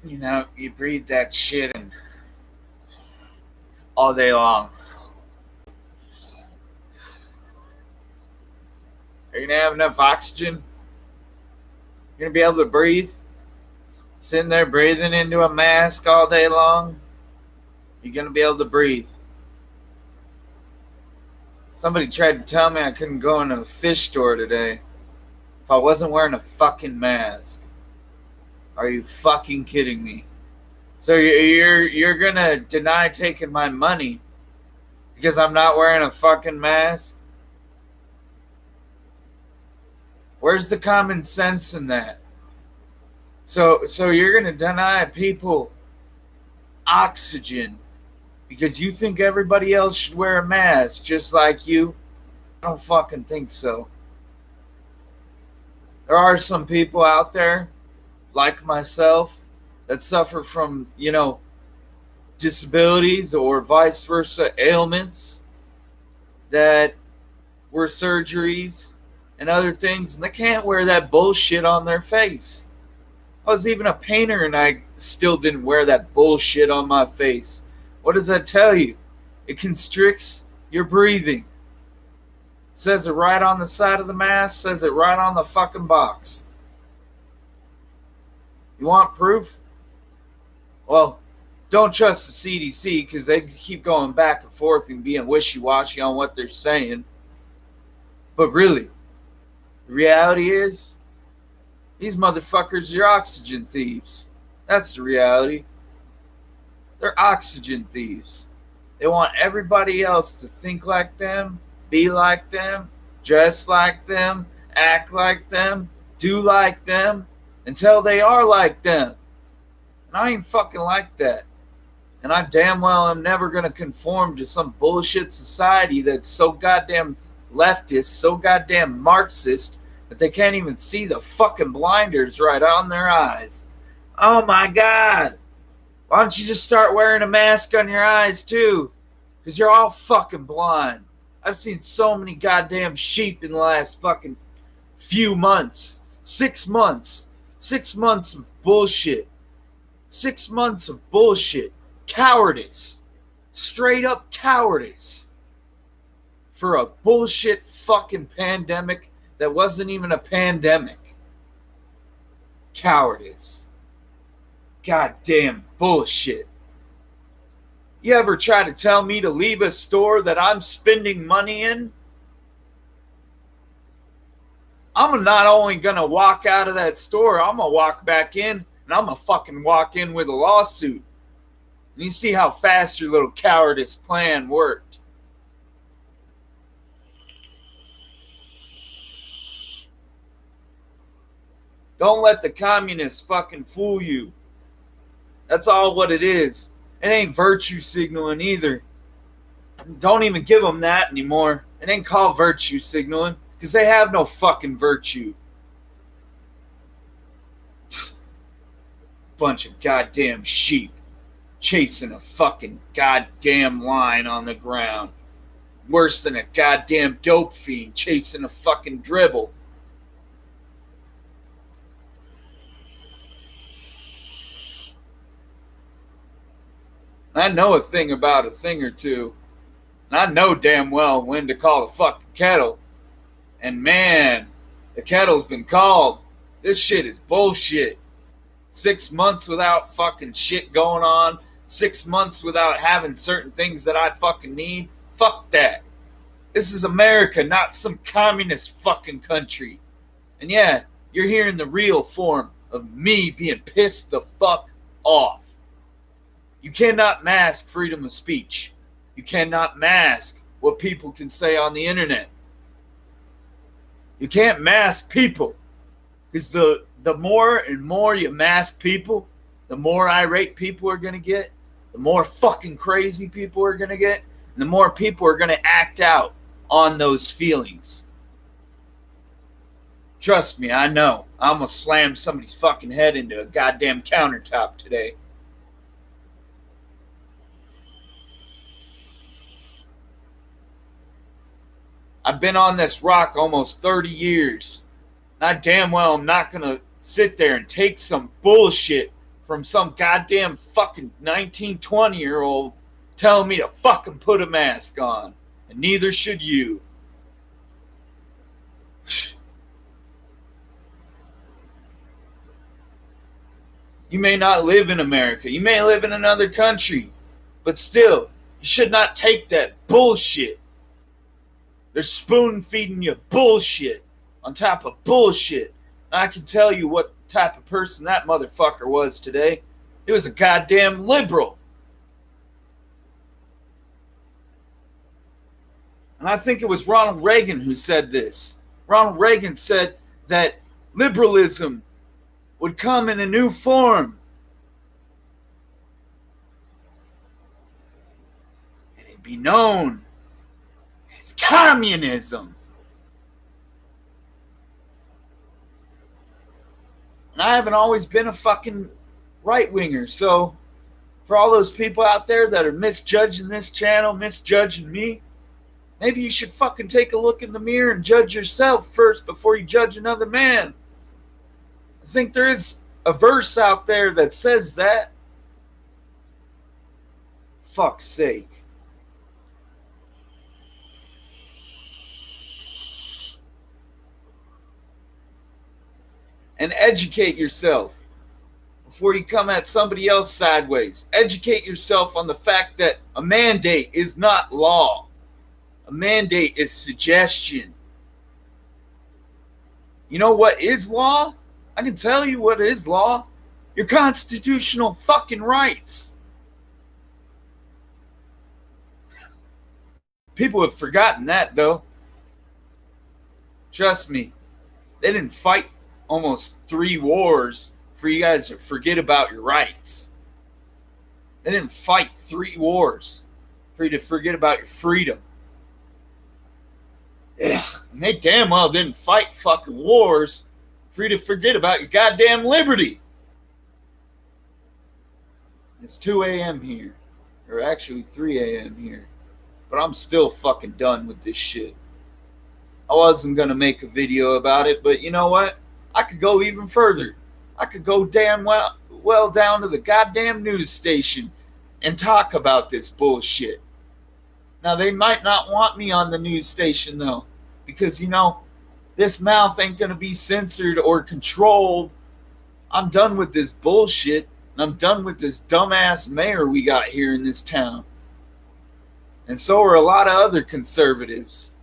You breathe that shit in all day long. Are you gonna have enough oxygen? You're gonna be able to breathe? Sitting there breathing into a mask all day long? You're gonna be able to breathe. Somebody tried to tell me I couldn't go into a fish store today if I wasn't wearing a fucking mask. Are you fucking kidding me? So you're gonna deny taking my money because I'm not wearing a fucking mask? Where's the common sense in that? So you're gonna deny people oxygen because you think everybody else should wear a mask just like you? I don't fucking think so. There are some people out there, like myself, that suffer from, disabilities or vice versa ailments that were surgeries and other things, and they can't wear that bullshit on their face. I was even a painter and I still didn't wear that bullshit on my face. What does that tell you? It constricts your breathing. Says it right on the side of the mask, says it right on the fucking box. You want proof? Well, don't trust the CDC because they keep going back and forth and being wishy-washy on what they're saying. But really, the reality is, these motherfuckers are oxygen thieves. That's the reality. They're oxygen thieves. They want everybody else to think like them, be like them, dress like them, act like them, do like them, until they are like them. And I ain't fucking like that. And I damn well am never going to conform to some bullshit society that's so goddamn leftist, so goddamn Marxist, that they can't even see the fucking blinders right on their eyes. Oh my God. Why don't you just start wearing a mask on your eyes too? Because you're all fucking blind. I've seen so many goddamn sheep in the last fucking few months. 6 months. 6 months of bullshit. 6 months of bullshit. Cowardice. Straight up cowardice. For a bullshit fucking pandemic that wasn't even a pandemic. Cowardice. Goddamn bullshit. You ever try to tell me to leave a store that I'm spending money in? I'm not only going to walk out of that store, I'm going to walk back in and I'm going to fucking walk in with a lawsuit. And you see how fast your little cowardice plan worked. Don't let the communists fucking fool you. That's all what it is. It ain't virtue signaling either. Don't even give them that anymore. It ain't called virtue signaling because they have no fucking virtue. Bunch of goddamn sheep chasing a fucking goddamn line on the ground. Worse than a goddamn dope fiend chasing a fucking dribble. I know a thing about a thing or two. And I know damn well when to call the fucking kettle. And man, the kettle's been called. This shit is bullshit. 6 months without fucking shit going on. 6 months without having certain things that I fucking need. Fuck that. This is America, not some communist fucking country. And yeah, you're hearing the real form of me being pissed the fuck off. You cannot mask freedom of speech. You cannot mask what people can say on the internet. You can't mask people. Because the more and more you mask people, the more irate people are going to get, the more fucking crazy people are going to get, and the more people are going to act out on those feelings. Trust me, I know. I almost slammed somebody's fucking head into a goddamn countertop today. I've been on this rock almost 30 years. And I damn well am not going to sit there and take some bullshit from some goddamn fucking 19-20-year-old telling me to fucking put a mask on. And neither should you. You may not live in America. You may live in another country. But still, you should not take that bullshit. They're spoon feeding you bullshit on top of bullshit. And I can tell you what type of person that motherfucker was today. He was a goddamn liberal. And I think it was Ronald Reagan who said this. Ronald Reagan said that liberalism would come in a new form. And it'd be known as communism. And I haven't always been a fucking right-winger, so for all those people out there that are misjudging this channel, misjudging me, maybe you should fucking take a look in the mirror and judge yourself first before you judge another man. I think there is a verse out there that says that. Fuck's sake. And educate yourself before you come at somebody else sideways. Educate yourself on the fact that a mandate is not law. A mandate is suggestion. You know what is law? I can tell you what is law. Your constitutional fucking rights. People have forgotten that, though. Trust me. They didn't fight almost 3 wars for you guys to forget about your rights. They didn't fight 3 wars for you to forget about your freedom. Yeah, and they damn well didn't fight fucking wars for you to forget about your goddamn liberty. It's 2 a.m. here. Or actually 3 a.m. here. But I'm still fucking done with this shit. I wasn't going to make a video about it, but you know what? I could go even further. I could go damn well down to the goddamn news station and talk about this bullshit. Now, they might not want me on the news station, though, because, you know, this mouth ain't going to be censored or controlled. I'm done with this bullshit, and I'm done with this dumbass mayor we got here in this town. And so are a lot of other conservatives.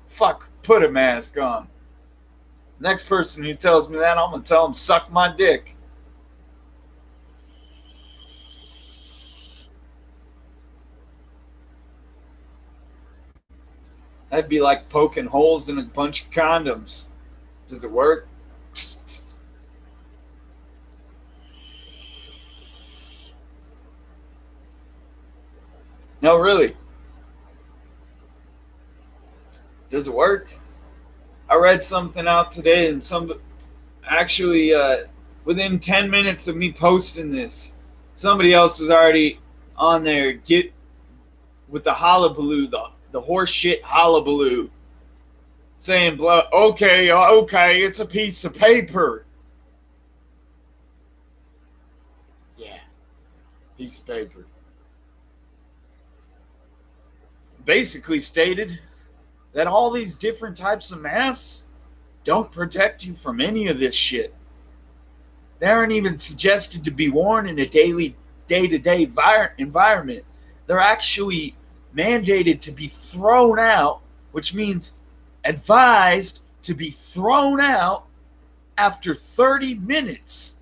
Fuck, put a mask on. Next person who tells me that, I'm going to tell him, suck my dick. That'd be like poking holes in a bunch of condoms. Does it work? No, really. Does it work? I read something out today, and actually, within 10 minutes of me posting this, somebody else was already on there with the hullabaloo, the horse shit hullabaloo, saying, okay, it's a piece of paper. Yeah, piece of paper. Basically stated that all these different types of masks don't protect you from any of this shit. They aren't even suggested to be worn in a daily, day-to-day environment. They're actually mandated to be thrown out, which means advised to be thrown out after 30 minutes.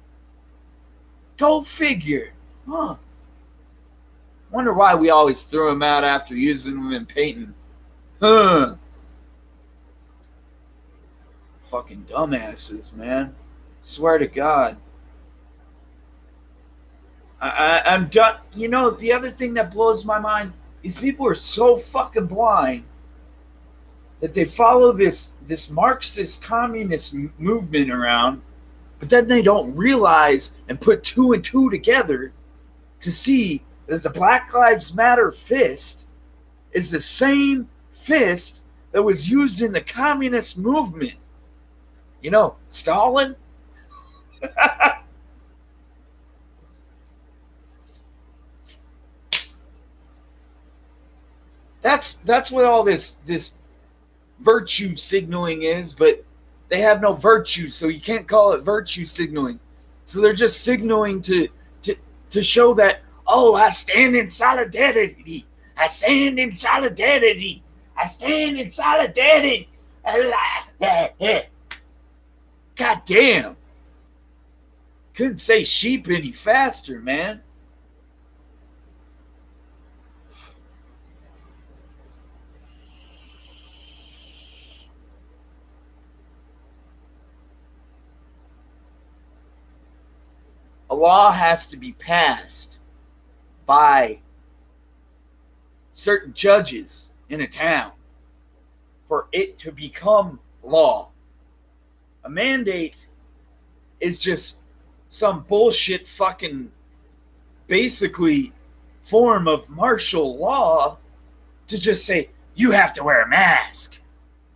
Go figure. Huh. Wonder why we always throw them out after using them in painting. Huh. Fucking dumbasses, man. Swear to God. I'm done. You know, the other thing that blows my mind is people are so fucking blind that they follow this Marxist communist movement around, but then they don't realize and put 2 and 2 together to see that the Black Lives Matter fist is the same fist that was used in the communist movement. You know, Stalin, That's what all this virtue signaling is, but they have no virtue, so you can't call it virtue signaling. So they're just signaling to show that, oh, I stand in solidarity. I stand in solidarity. I stand in solidarity. God damn. Couldn't say sheep any faster, man. A law has to be passed by certain judges in a town for it to become law. A mandate is just some bullshit fucking basically form of martial law to just say, you have to wear a mask.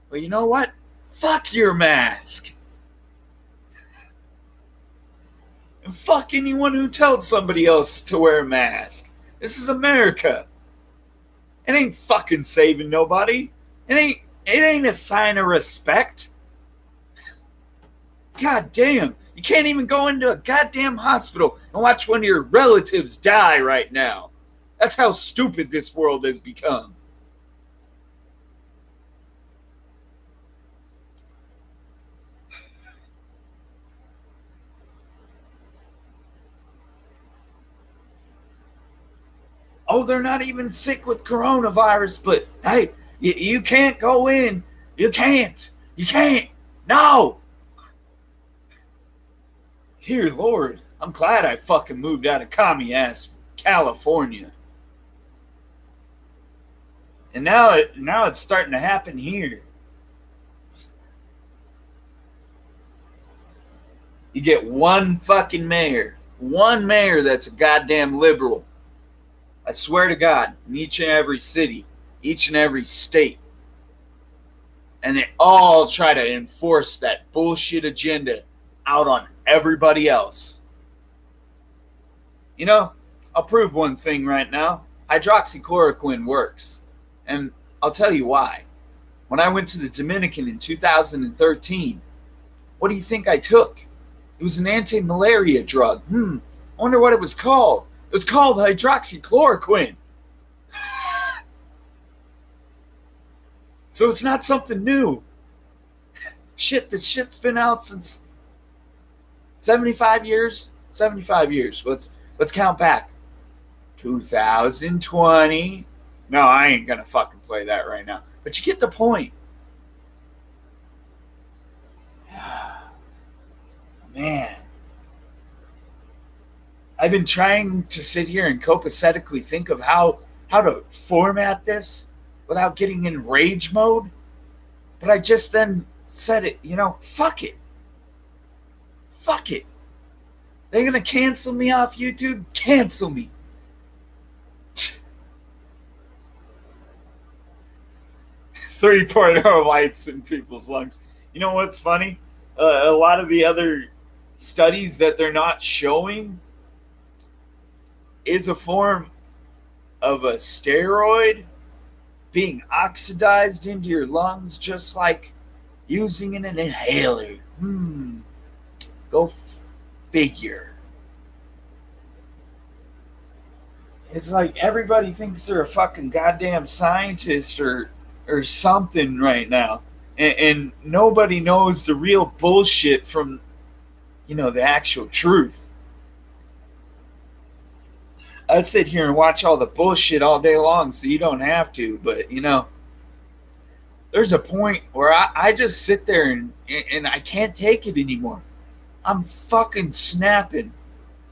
Well, you know what? Fuck your mask. And fuck anyone who tells somebody else to wear a mask. This is America. It ain't fucking saving nobody. It ain't a sign of respect. God damn. You can't even go into a goddamn hospital and watch one of your relatives die right now. That's how stupid this world has become. Oh, they're not even sick with coronavirus, but hey, you can't go in. You can't. You can't. No. Dear Lord, I'm glad I fucking moved out of commie-ass California. And now it's starting to happen here. You get one fucking mayor. One mayor that's a goddamn liberal. I swear to God, in each and every city, each and every state. And they all try to enforce that bullshit agenda out on everybody else. You know, I'll prove one thing right now. Hydroxychloroquine works. And I'll tell you why. When I went to the Dominican in 2013, what do you think I took? It was an anti-malaria drug. I wonder what it was called. It was called hydroxychloroquine. So it's not something new. This shit's been out since 75 years? 75 years. Let's count back. 2020. No, I ain't gonna fucking play that right now. But you get the point. Man. I've been trying to sit here and copacetically think of how to format this without getting in rage mode. But I just then said it, fuck it. Fuck it. They're going to cancel me off YouTube? Cancel me. 3.0 lights in people's lungs. You know what's funny? A lot of the other studies that they're not showing is a form of a steroid being oxidized into your lungs, just like using an inhaler. Go figure. It's like everybody thinks they're a fucking goddamn scientist or something right now. And nobody knows the real bullshit from, the actual truth. I sit here and watch all the bullshit all day long so you don't have to, but, there's a point where I just sit there and I can't take it anymore. I'm fucking snapping.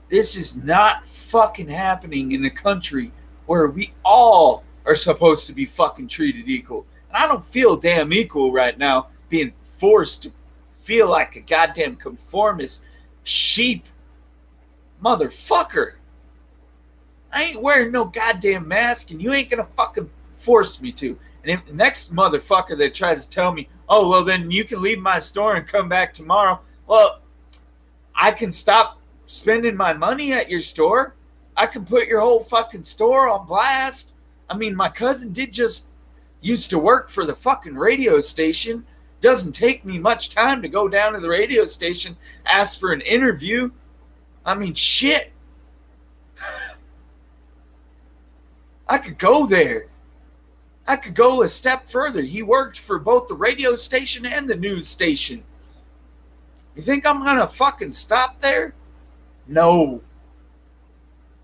This is not fucking happening in a country where we all are supposed to be fucking treated equal. And I don't feel damn equal right now, being forced to feel like a goddamn conformist sheep motherfucker. I ain't wearing no goddamn mask, and you ain't gonna fucking force me to. And if the next motherfucker that tries to tell me, oh, well, then you can leave my store and come back tomorrow. Well, I can stop spending my money at your store. I can put your whole fucking store on blast. I mean, my cousin did just used to work for the fucking radio station. Doesn't take me much time to go down to the radio station, ask for an interview. I mean, shit. I could go there. I could go a step further. He worked for both the radio station and the news station. You think I'm gonna fucking stop there? No.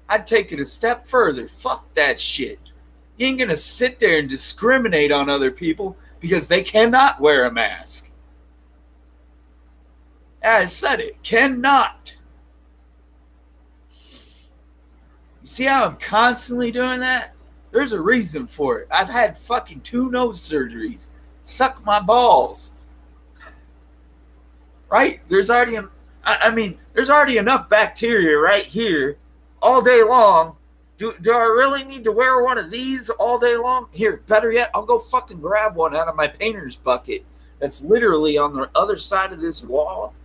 I'd take it a step further. Fuck that shit. You ain't gonna sit there and discriminate on other people because they cannot wear a mask. I said it. Cannot. You see how I'm constantly doing that? There's a reason for it. I've had fucking 2 nose surgeries. Suck my balls. Right? There's already there's already enough bacteria right here all day long. Do I really need to wear one of these all day long? Here, better yet, I'll go fucking grab one out of my painter's bucket that's literally on the other side of this wall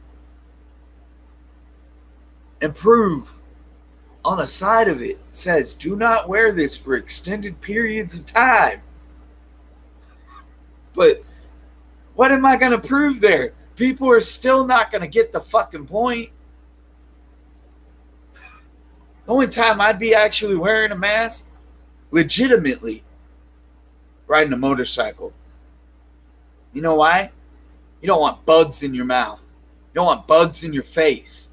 and prove on the side of it says, do not wear this for extended periods of time. But what am I going to prove there? People are still not going to get the fucking point. The only time I'd be actually wearing a mask, legitimately, riding a motorcycle. You know why? You don't want bugs in your mouth. You don't want bugs in your face.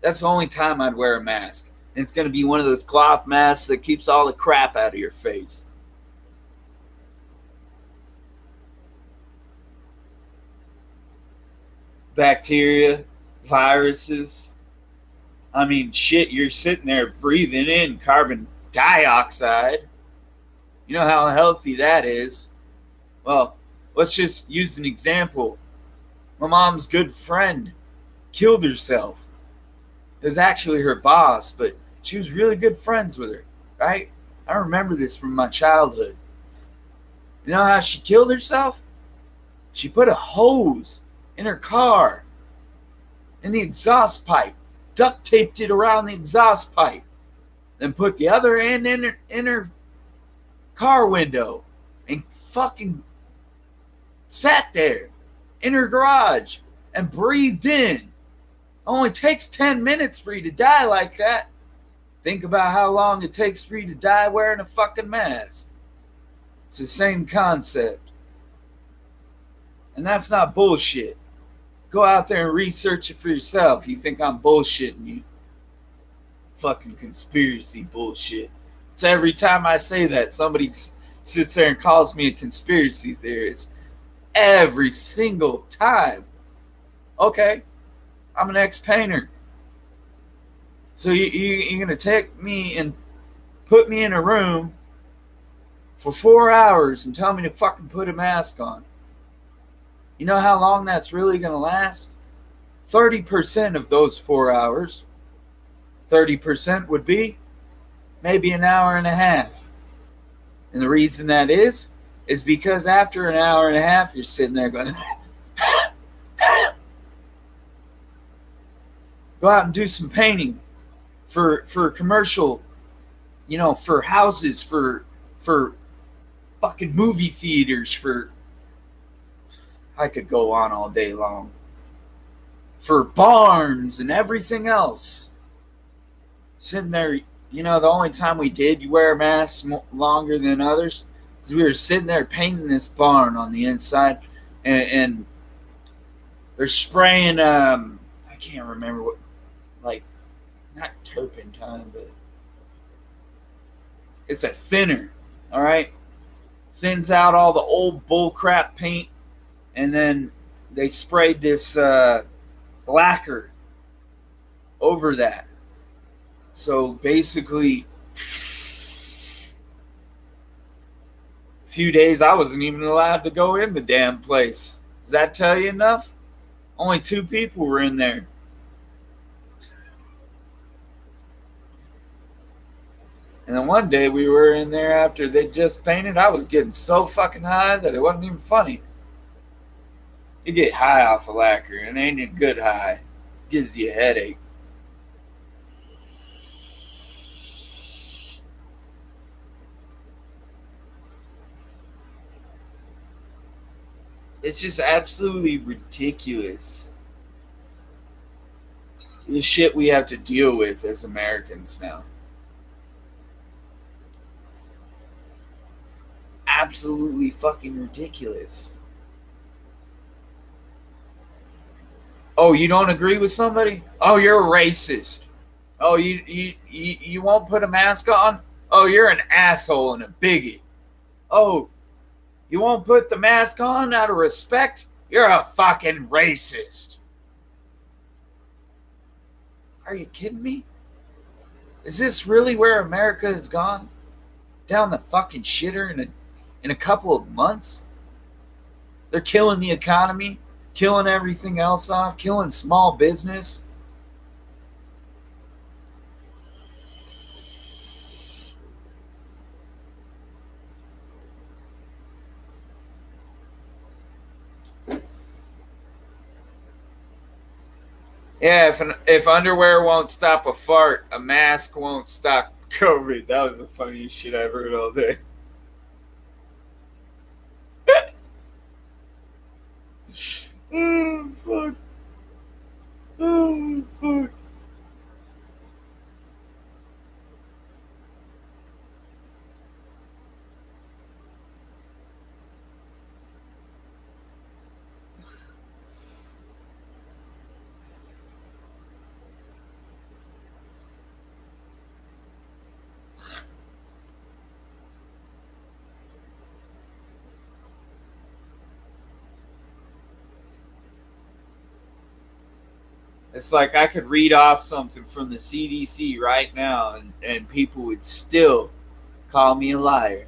That's the only time I'd wear a mask. And it's going to be one of those cloth masks that keeps all the crap out of your face. Bacteria, viruses. I mean, shit, you're sitting there breathing in carbon dioxide. You know how healthy that is. Well, let's just use an example. My mom's good friend killed herself. It was actually her boss, but she was really good friends with her, right? I remember this from my childhood. You know how she killed herself? She put a hose in her car, in the exhaust pipe, duct taped it around the exhaust pipe, then put the other end in her car window and fucking sat there in her garage and breathed in. It only takes 10 minutes for you to die like that. Think about how long it takes for you to die wearing a fucking mask. It's the same concept. And that's not bullshit. Go out there and research it for yourself. You think I'm bullshitting you. Fucking conspiracy bullshit. It's every time I say that, somebody sits there and calls me a conspiracy theorist. Every single time. Okay, I'm an ex-painter. So you're going to take me and put me in a room for 4 hours and tell me to fucking put a mask on. You know how long that's really going to last? 30% of those 4 hours. 30% would be maybe an hour and a half. And the reason that is because after an hour and a half, you're sitting there going, go out and do some painting for commercial, you know, for houses, for fucking movie theaters, for, I could go on all day long, for barns and everything else. Sitting there, you know, the only time we did wear masks longer than others is we were sitting there painting this barn on the inside, and they're spraying, I can't remember what, like, not turpentine, but it's a thinner, all right? Thins out all the old bullcrap paint, and then they sprayed this lacquer over that. So basically, a few days I wasn't even allowed to go in the damn place. Does that tell you enough? Only 2 people were in there. And then one day we were in there after they just painted. I was getting so fucking high that it wasn't even funny. You get high off of lacquer, and it ain't a good high. Gives you a headache. It's just absolutely ridiculous. The shit we have to deal with as Americans now. Absolutely fucking ridiculous. Oh, you don't agree with somebody? Oh, you're a racist. Oh, you won't put a mask on? Oh, you're an asshole and a bigot. Oh, you won't put the mask on out of respect? You're a fucking racist. Are you kidding me? Is this really where America has gone? Down the fucking shitter in a couple of months? They're killing the economy, killing everything else off, killing small business. Yeah, if underwear won't stop a fart, a mask won't stop COVID. That was the funniest shit I've heard all day. Oh fuck! Oh fuck! It's like I could read off something from the CDC right now, and people would still call me a liar.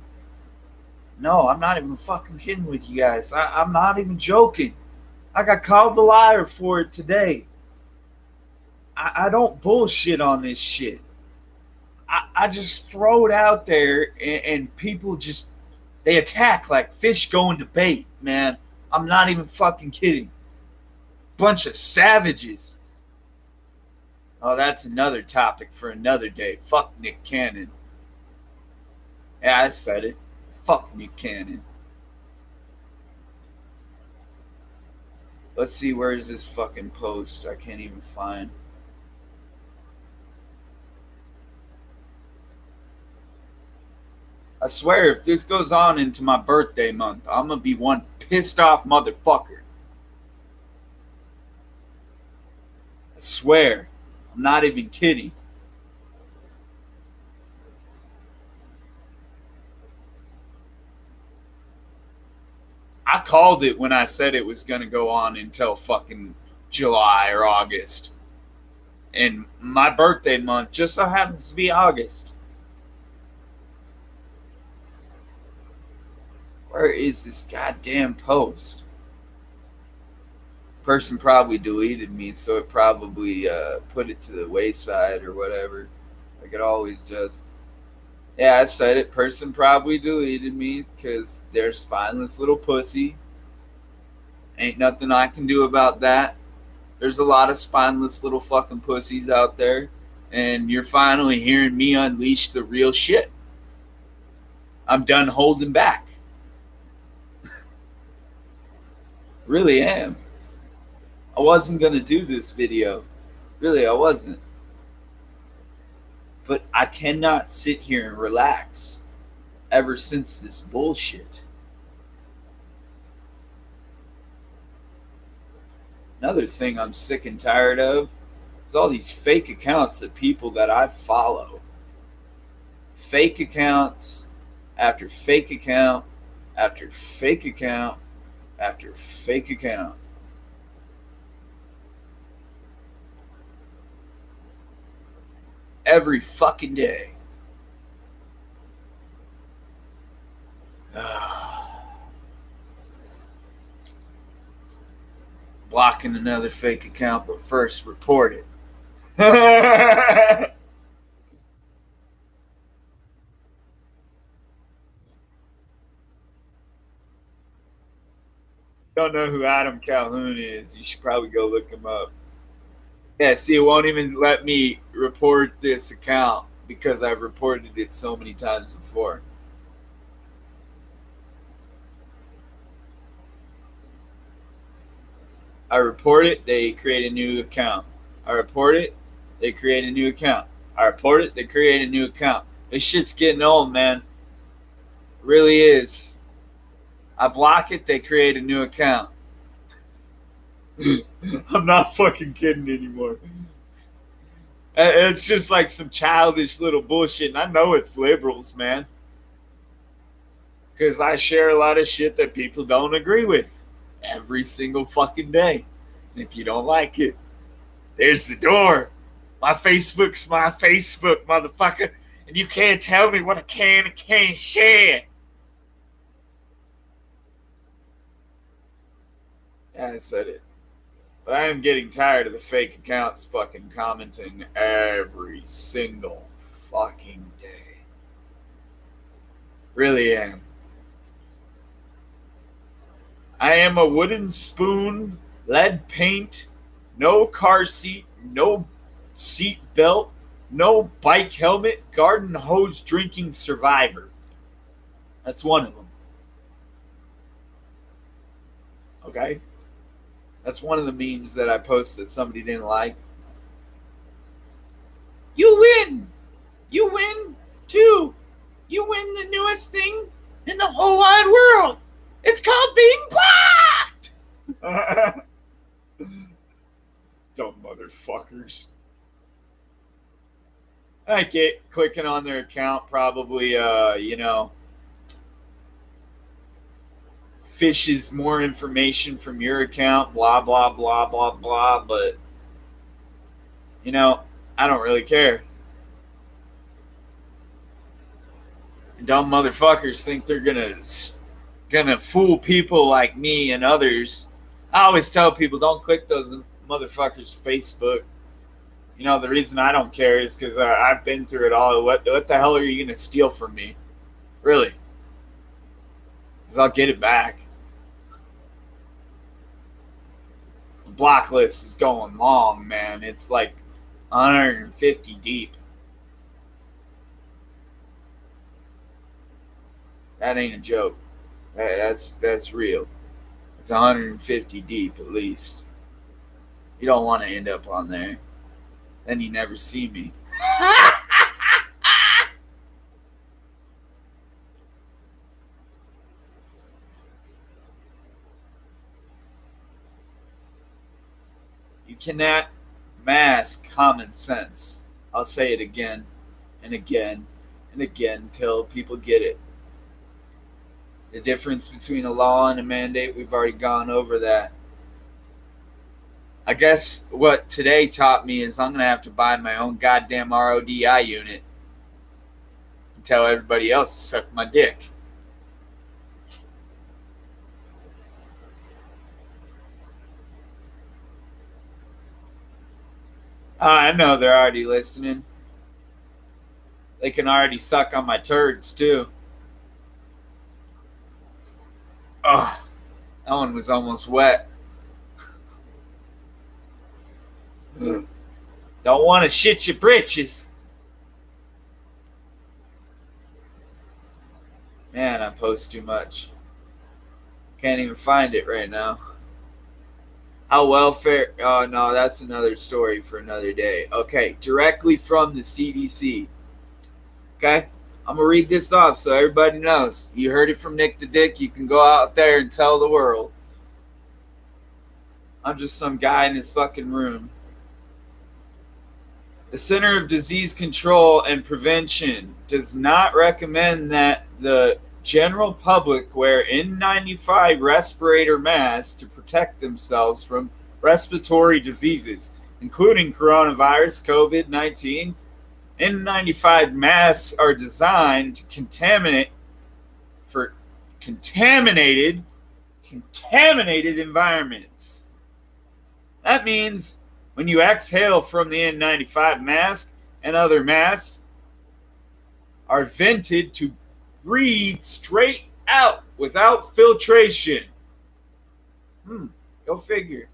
No, I'm not even fucking kidding with you guys. I'm not even joking. I got called the liar for it today. I don't bullshit on this shit. I just throw it out there, and people just they attack like fish going to bait. Man, I'm not even fucking kidding. Bunch of savages. Oh, that's another topic for another day. Fuck Nick Cannon. Yeah, I said it. Fuck Nick Cannon. Let's see, where is this fucking post? I can't even find. I swear, if this goes on into my birthday month, I'm gonna be one pissed off motherfucker. I swear. I'm not even kidding. I called it when I said it was gonna go on until fucking July or August. And my birthday month just so happens to be August. Where is this goddamn post? Person probably deleted me, so it probably put it to the wayside or whatever, like it always does. Yeah, I said it. Person probably deleted me because they're spineless little pussy. Ain't nothing I can do about that. There's a lot of spineless little fucking pussies out there, and you're finally hearing me unleash the real shit. I'm done holding back. Really am. I wasn't gonna do this video. Really, I wasn't. But I cannot sit here and relax ever since this bullshit. Another thing I'm sick and tired of is all these fake accounts of people that I follow. Fake accounts after fake account after fake account after fake account. Every fucking day. Blocking another fake account, but first report it. Don't know who Adam Calhoun is, you should probably go look him up. Yeah, see, it won't even let me report this account because I've reported it so many times before. I report it, they create a new account. I report it, they create a new account. I report it, they create a new account. This shit's getting old, man. It really is. I block it, they create a new account. I'm not fucking kidding anymore. It's just like some childish little bullshit. And I know it's liberals, man. Because I share a lot of shit that people don't agree with every single fucking day. And if you don't like it, there's the door. My Facebook's my Facebook, motherfucker. And you can't tell me what I can and can't share. Yeah, I said it. But I am getting tired of the fake accounts fucking commenting every single fucking day. Really am. I am a wooden spoon, lead paint, no car seat, no seat belt, no bike helmet, garden hose drinking survivor. That's one of them. Okay? That's one of the memes that I posted that somebody didn't like. You win! You win too! You win the newest thing in the whole wide world! It's called being blocked! Dumb motherfuckers. I get clicking on their account, probably, fishes more information from your account, blah, blah, blah, blah, blah, but, I don't really care. Dumb motherfuckers think they're gonna fool people like me and others. I always tell people, don't click those motherfuckers' Facebook. The reason I don't care is because I've been through it all. What the hell are you gonna steal from me? Really? Because I'll get it back. The block list is going long, man. It's like 150 deep. That ain't a joke. That's real. It's 150 deep at least. You don't want to end up on there. Then you never see me. You cannot mask common sense. I'll say it again and again and again until people get it. The difference between a law and a mandate, we've already gone over that. I guess what today taught me is I'm going to have to buy my own goddamn RODI unit and tell everybody else to suck my dick. I know they're already listening. They can already suck on my turds, too. Oh, that one was almost wet. Don't want to shit your britches. Man, I post too much. Can't even find it right now. How welfare... Oh, no, that's another story for another day. Okay, directly from the CDC. Okay? I'm going to read this off so everybody knows. You heard it from Nick the Dick. You can go out there and tell the world. I'm just some guy in his fucking room. The Center of Disease Control and Prevention does not recommend that the general public wear N95 respirator masks to protect themselves from respiratory diseases, including coronavirus, COVID-19. N95 masks are designed to contaminated environments. That means when you exhale from the N95 mask and other masks are vented to breathe straight out without filtration. Go figure.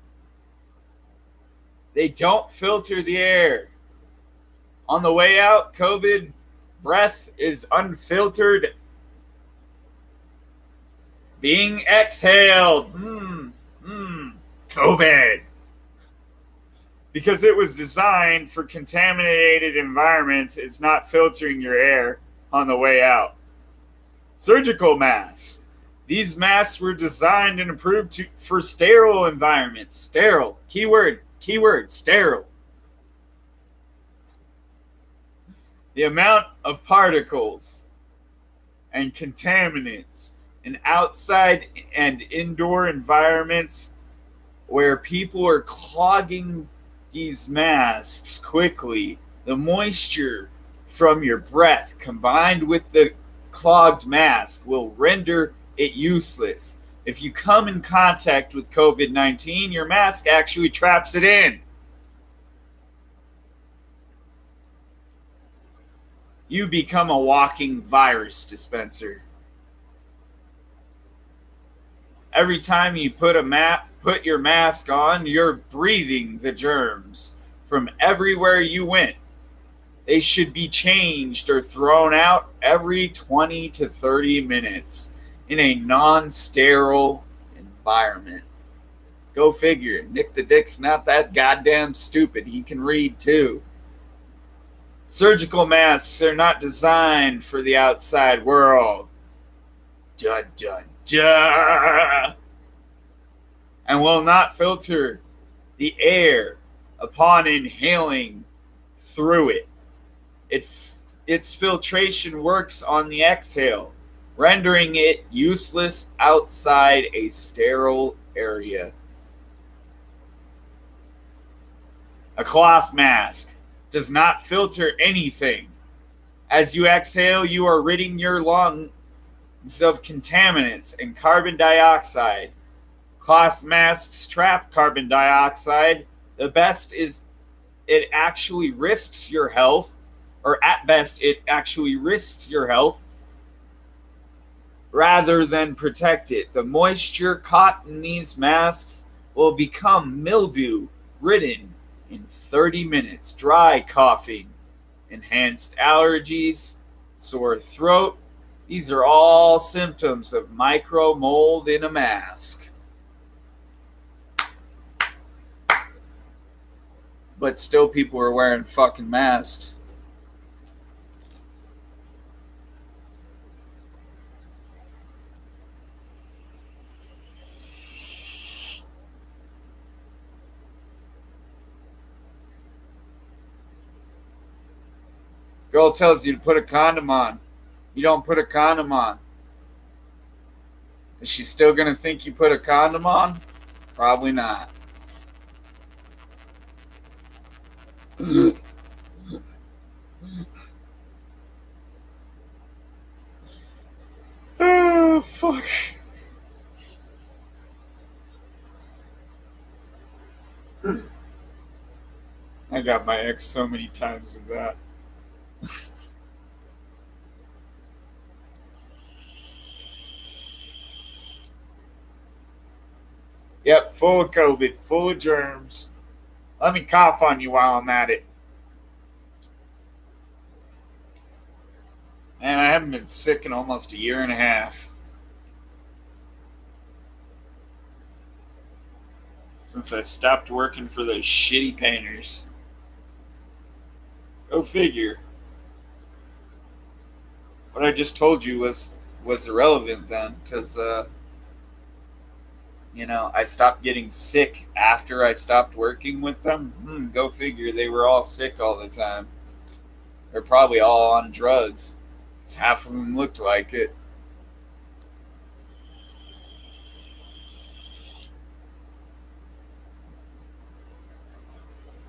They don't filter the air. On the way out, COVID breath is unfiltered, being exhaled. COVID. Because it was designed for contaminated environments, it's not filtering your air on the way out. Surgical masks. These masks were designed and approved for sterile environments. Sterile. Keyword, sterile. The amount of particles and contaminants in outside and indoor environments where people are clogging these masks quickly, the moisture from your breath combined with the clogged mask will render it useless. If you come in contact with COVID-19, your mask actually traps it in. You become a walking virus dispenser. Every time you put your mask on, you're breathing the germs from everywhere you went. They should be changed or thrown out every 20 to 30 minutes in a non-sterile environment. Go figure. Nick the Dick's not that goddamn stupid. He can read too. Surgical masks are not designed for the outside world. Dun dun dun. And will not filter the air upon inhaling through it. Its filtration works on the exhale, rendering it useless outside a sterile area. A cloth mask does not filter anything. As you exhale, you are ridding your lungs of contaminants and carbon dioxide. Cloth masks trap carbon dioxide. The best is it actually risks your health, or at best, it actually risks your health rather than protect it. The moisture caught in these masks will become mildew ridden in 30 minutes. Dry coughing, enhanced allergies, sore throat. These are all symptoms of micro mold in a mask. But still people are wearing fucking masks. Girl tells you to put a condom on. You don't put a condom on. Is she still going to think you put a condom on? Probably not. Oh, fuck. I got my ex so many times with that. Yep, full of COVID, full of germs. Let me cough on you while I'm at it. Man, I haven't been sick in almost a year and a half. Since I stopped working for those shitty painters. Go figure. What I just told you was irrelevant then, because I stopped getting sick after I stopped working with them. Go figure, they were all sick all the time. They're probably all on drugs, because half of them looked like it.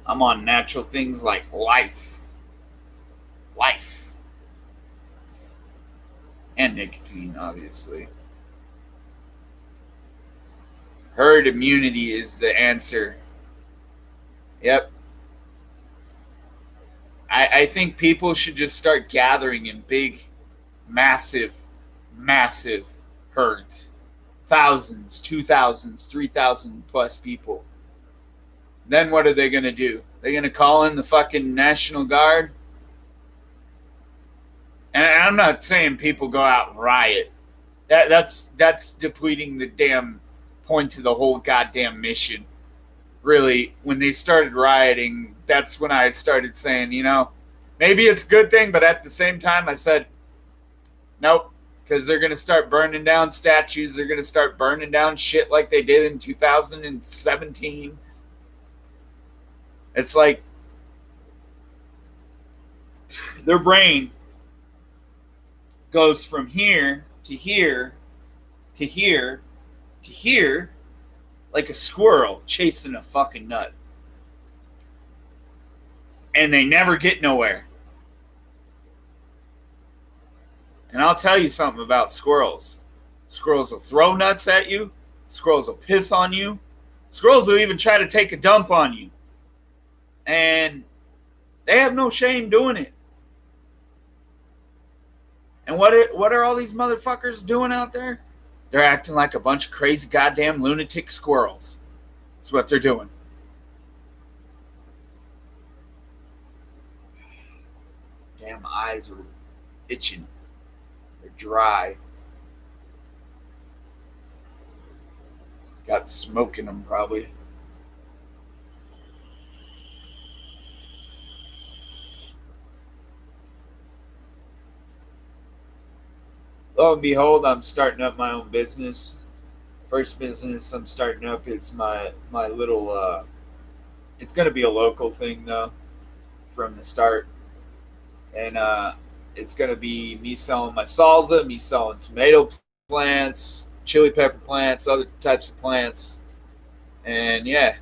I'm on natural things like life. And nicotine, obviously. Herd immunity is the answer. Yep. I think people should just start gathering in big, massive herds. Thousands, 2,000s, 3,000 plus people. Then what are they going to do? They're going to call in the fucking National Guard? And I'm not saying people go out and riot. That's depleting the damn point to the whole goddamn mission. Really, when they started rioting, that's when I started saying, maybe it's a good thing, but at the same time, I said, nope, because they're going to start burning down statues. They're going to start burning down shit like they did in 2017. It's like their brain goes from here to here to here to here like a squirrel chasing a fucking nut. And they never get nowhere. And I'll tell you something about squirrels. Squirrels will throw nuts at you. Squirrels will piss on you. Squirrels will even try to take a dump on you. And they have no shame doing it. And what are all these motherfuckers doing out there? They're acting like a bunch of crazy goddamn lunatic squirrels. That's what they're doing. Damn eyes are itching. They're dry. Got smoke in them probably. Lo and behold, I'm starting up my own business. First business I'm starting up is my little. It's going to be a local thing though, from the start, and it's going to be me selling my salsa, me selling tomato plants, chili pepper plants, other types of plants, and yeah,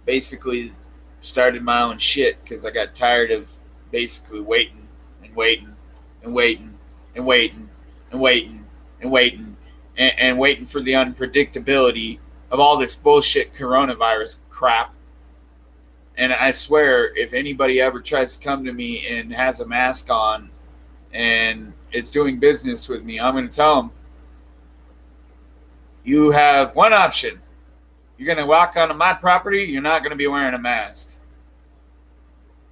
basically started my own shit because I got tired of basically waiting and waiting and waiting and waiting and waiting and waiting and waiting for the unpredictability of all this bullshit coronavirus crap. And I swear, if anybody ever tries to come to me and has a mask on and is doing business with me, I'm going to tell them, you have one option. You're going to walk onto my property, you're not going to be wearing a mask.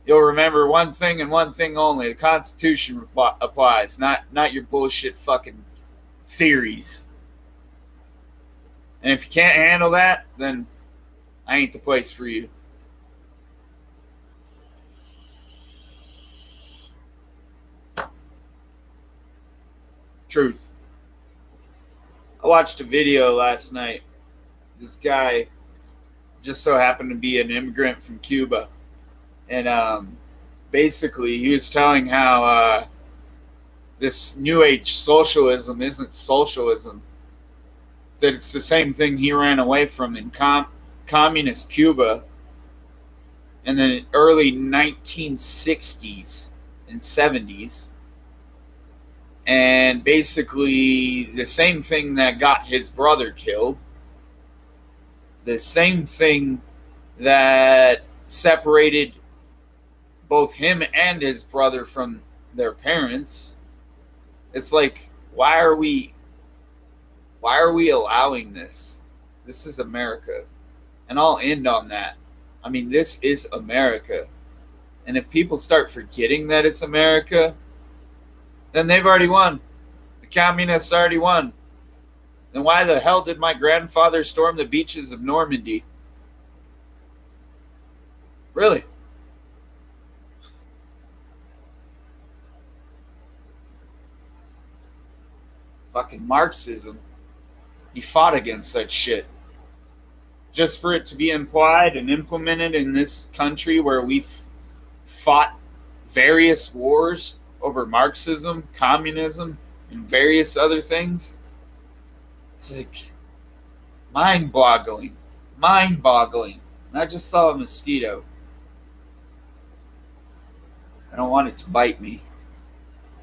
You'll remember one thing and one thing only. The Constitution applies, not your bullshit fucking theories. And if you can't handle that, then I ain't the place for you. Truth. I watched a video last night. This guy just so happened to be an immigrant from Cuba. And basically, he was telling how this New Age socialism isn't socialism. That it's the same thing he ran away from in communist Cuba in the early 1960s and 70s. And basically, the same thing that got his brother killed, the same thing that separated both him and his brother from their parents. It's like, why are we allowing this? This is America. And I'll end on that. I mean, this is America. And if people start forgetting that it's America, then they've already won. The communists already won. Then why the hell did my grandfather storm the beaches of Normandy? Really? Fucking Marxism. He fought against such shit. Just for it to be implied and implemented in this country where we've fought various wars over Marxism, communism, and various other things. It's like mind-boggling. Mind-boggling. And I just saw a mosquito. I don't want it to bite me.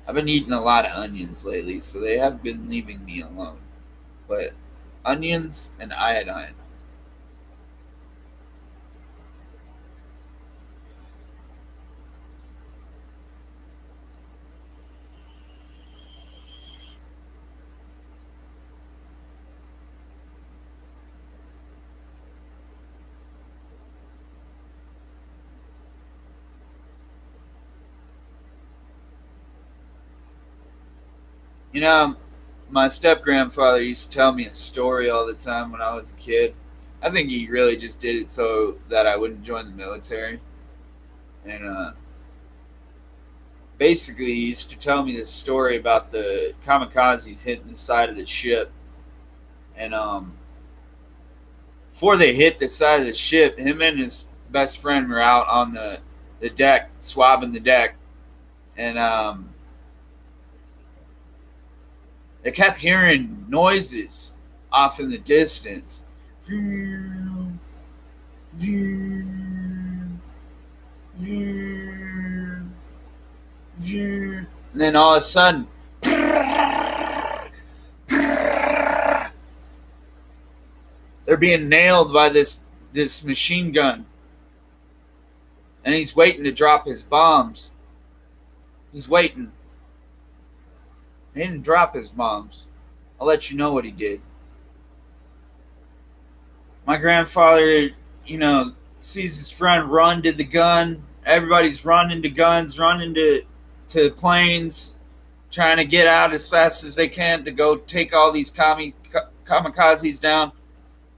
I've been eating a lot of onions lately, so they have been leaving me alone. But onions and iodine. You know, my step grandfather used to tell me a story all the time when I was a kid. I think he really just did it so that I wouldn't join the military. And basically, he used to tell me this story about the kamikazes hitting the side of the ship. And before they hit the side of the ship, him and his best friend were out on the deck, swabbing the deck. And they kept hearing noises off in the distance. And then all of a sudden, they're being nailed by this machine gun. And he's waiting to drop his bombs. He's waiting. He didn't drop his bombs. I'll let you know what he did. My grandfather, sees his friend run to the gun. Everybody's running to guns, running to planes, trying to get out as fast as they can to go take all these kamikazes down.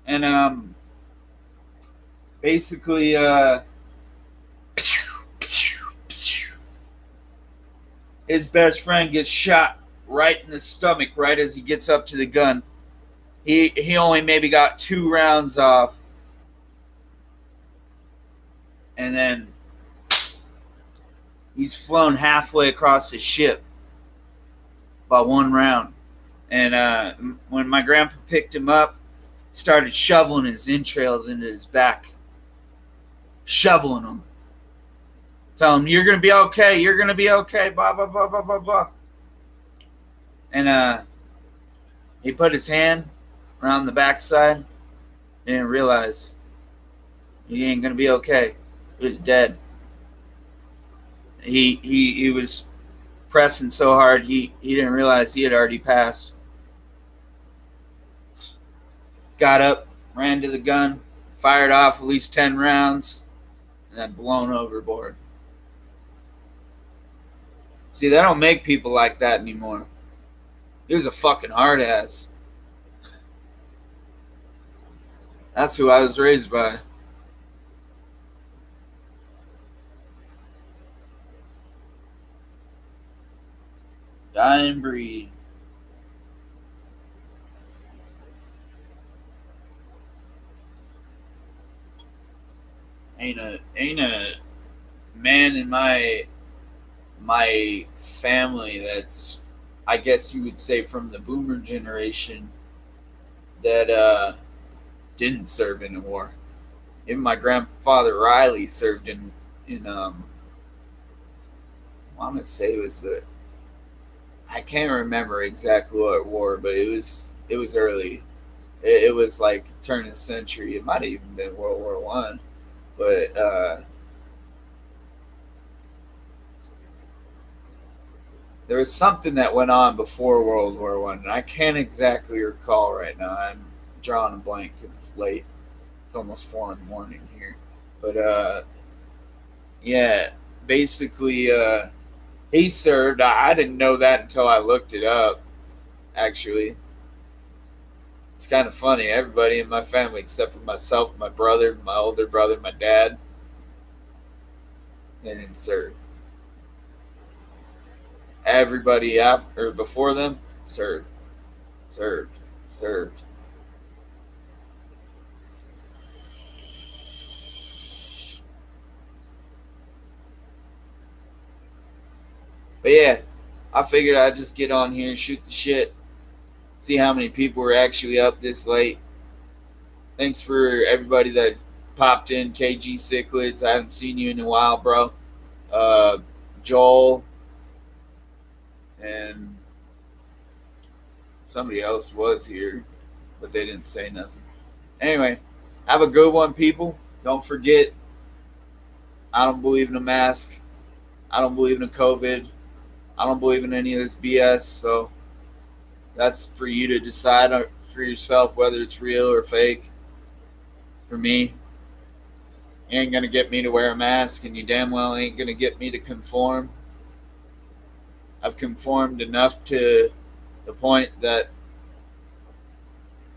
And basically, his best friend gets shot right in the stomach right as he gets up to the gun. He only maybe got 2 rounds off. And then he's flown halfway across the ship by 1 round. And when my grandpa picked him up, started shoveling his entrails into his back. Shoveling them. Tell him, you're going to be okay. You're going to be okay. Blah, blah, blah, blah, blah, blah. And he put his hand around the backside and didn't realize he ain't going to be okay. He was dead. He was pressing so hard, he didn't realize he had already passed. Got up, ran to the gun, fired off at least 10 rounds, and then blown overboard. See, they don't make people like that anymore. He was a fucking hard ass. That's who I was raised by. Dying breed. Ain't a man in my family that's, I guess you would say, from the boomer generation that didn't serve in the war. Even my grandfather Riley served in I'm gonna say it was I can't remember exactly what war, but it was early. It was like turn of the century. It might have even been World War One, but there was something that went on before World War One, and I can't exactly recall right now. I'm drawing a blank because it's late. It's almost 4 in the morning here, but yeah, basically, he served. I didn't know that until I looked it up. Actually, it's kind of funny. Everybody in my family, except for myself, my brother, my older brother, my dad, they didn't serve. Everybody after before them served, served, served. But yeah, I figured I'd just get on here and shoot the shit, see how many people were actually up this late. Thanks for everybody that popped in. KG Cichlids, I haven't seen you in a while, bro. Uh, Joel and somebody else was here, but they didn't say nothing. Anyway, have a good one, people. Don't forget, I don't believe in a mask. I don't believe in a COVID. I don't believe in any of this BS. So that's for you to decide for yourself whether it's real or fake. For me, you ain't going to get me to wear a mask, and you damn well ain't going to get me to conform. I've conformed enough to the point that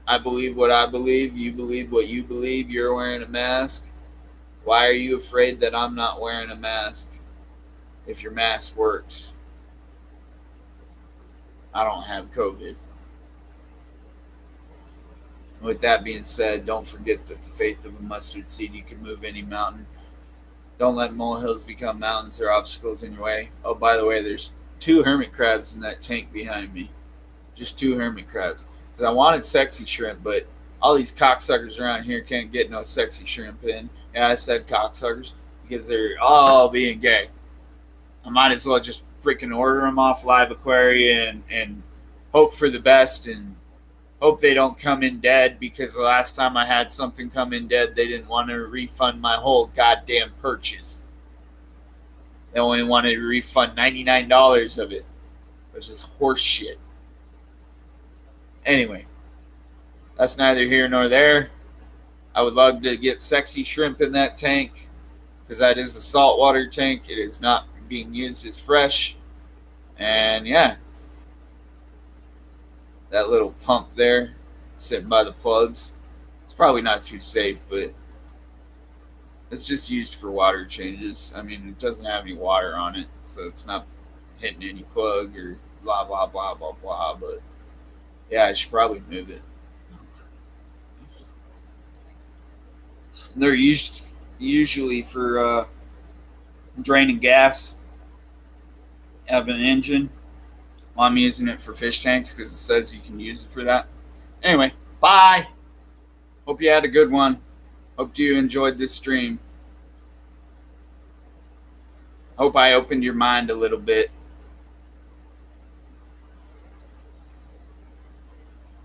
I believe what I believe, you believe what you believe, you're wearing a mask. Why are you afraid that I'm not wearing a mask if your mask works? I don't have COVID. With that being said, don't forget that the faith of a mustard seed, you can move any mountain. Don't let molehills become mountains or obstacles in your way. Oh, by the way, there's 2 hermit crabs in that tank behind me. Just 2 hermit crabs. Because I wanted sexy shrimp, but all these cocksuckers around here can't get no sexy shrimp in. Yeah, I said cocksuckers because they're all being gay. I might as well just freaking order them off Live Aquarium and hope for the best and hope they don't come in dead, because the last time I had something come in dead, they didn't want to refund my whole goddamn purchase. They only wanted to refund $99 of it, which is horse shit. Anyway, that's neither here nor there. I would love to get sexy shrimp in that tank, because that is a saltwater tank. It is not being used as fresh. And yeah, that little pump there sitting by the plugs, it's probably not too safe, but it's just used for water changes. I mean, it doesn't have any water on it, so it's not hitting any plug or blah blah blah blah blah. But yeah, I should probably move it. They're used usually for draining gas. Have an engine. Well, I'm using it for fish tanks because it says you can use it for that. Anyway, bye. Hope you had a good one. Hope you enjoyed this stream. Hope I opened your mind a little bit.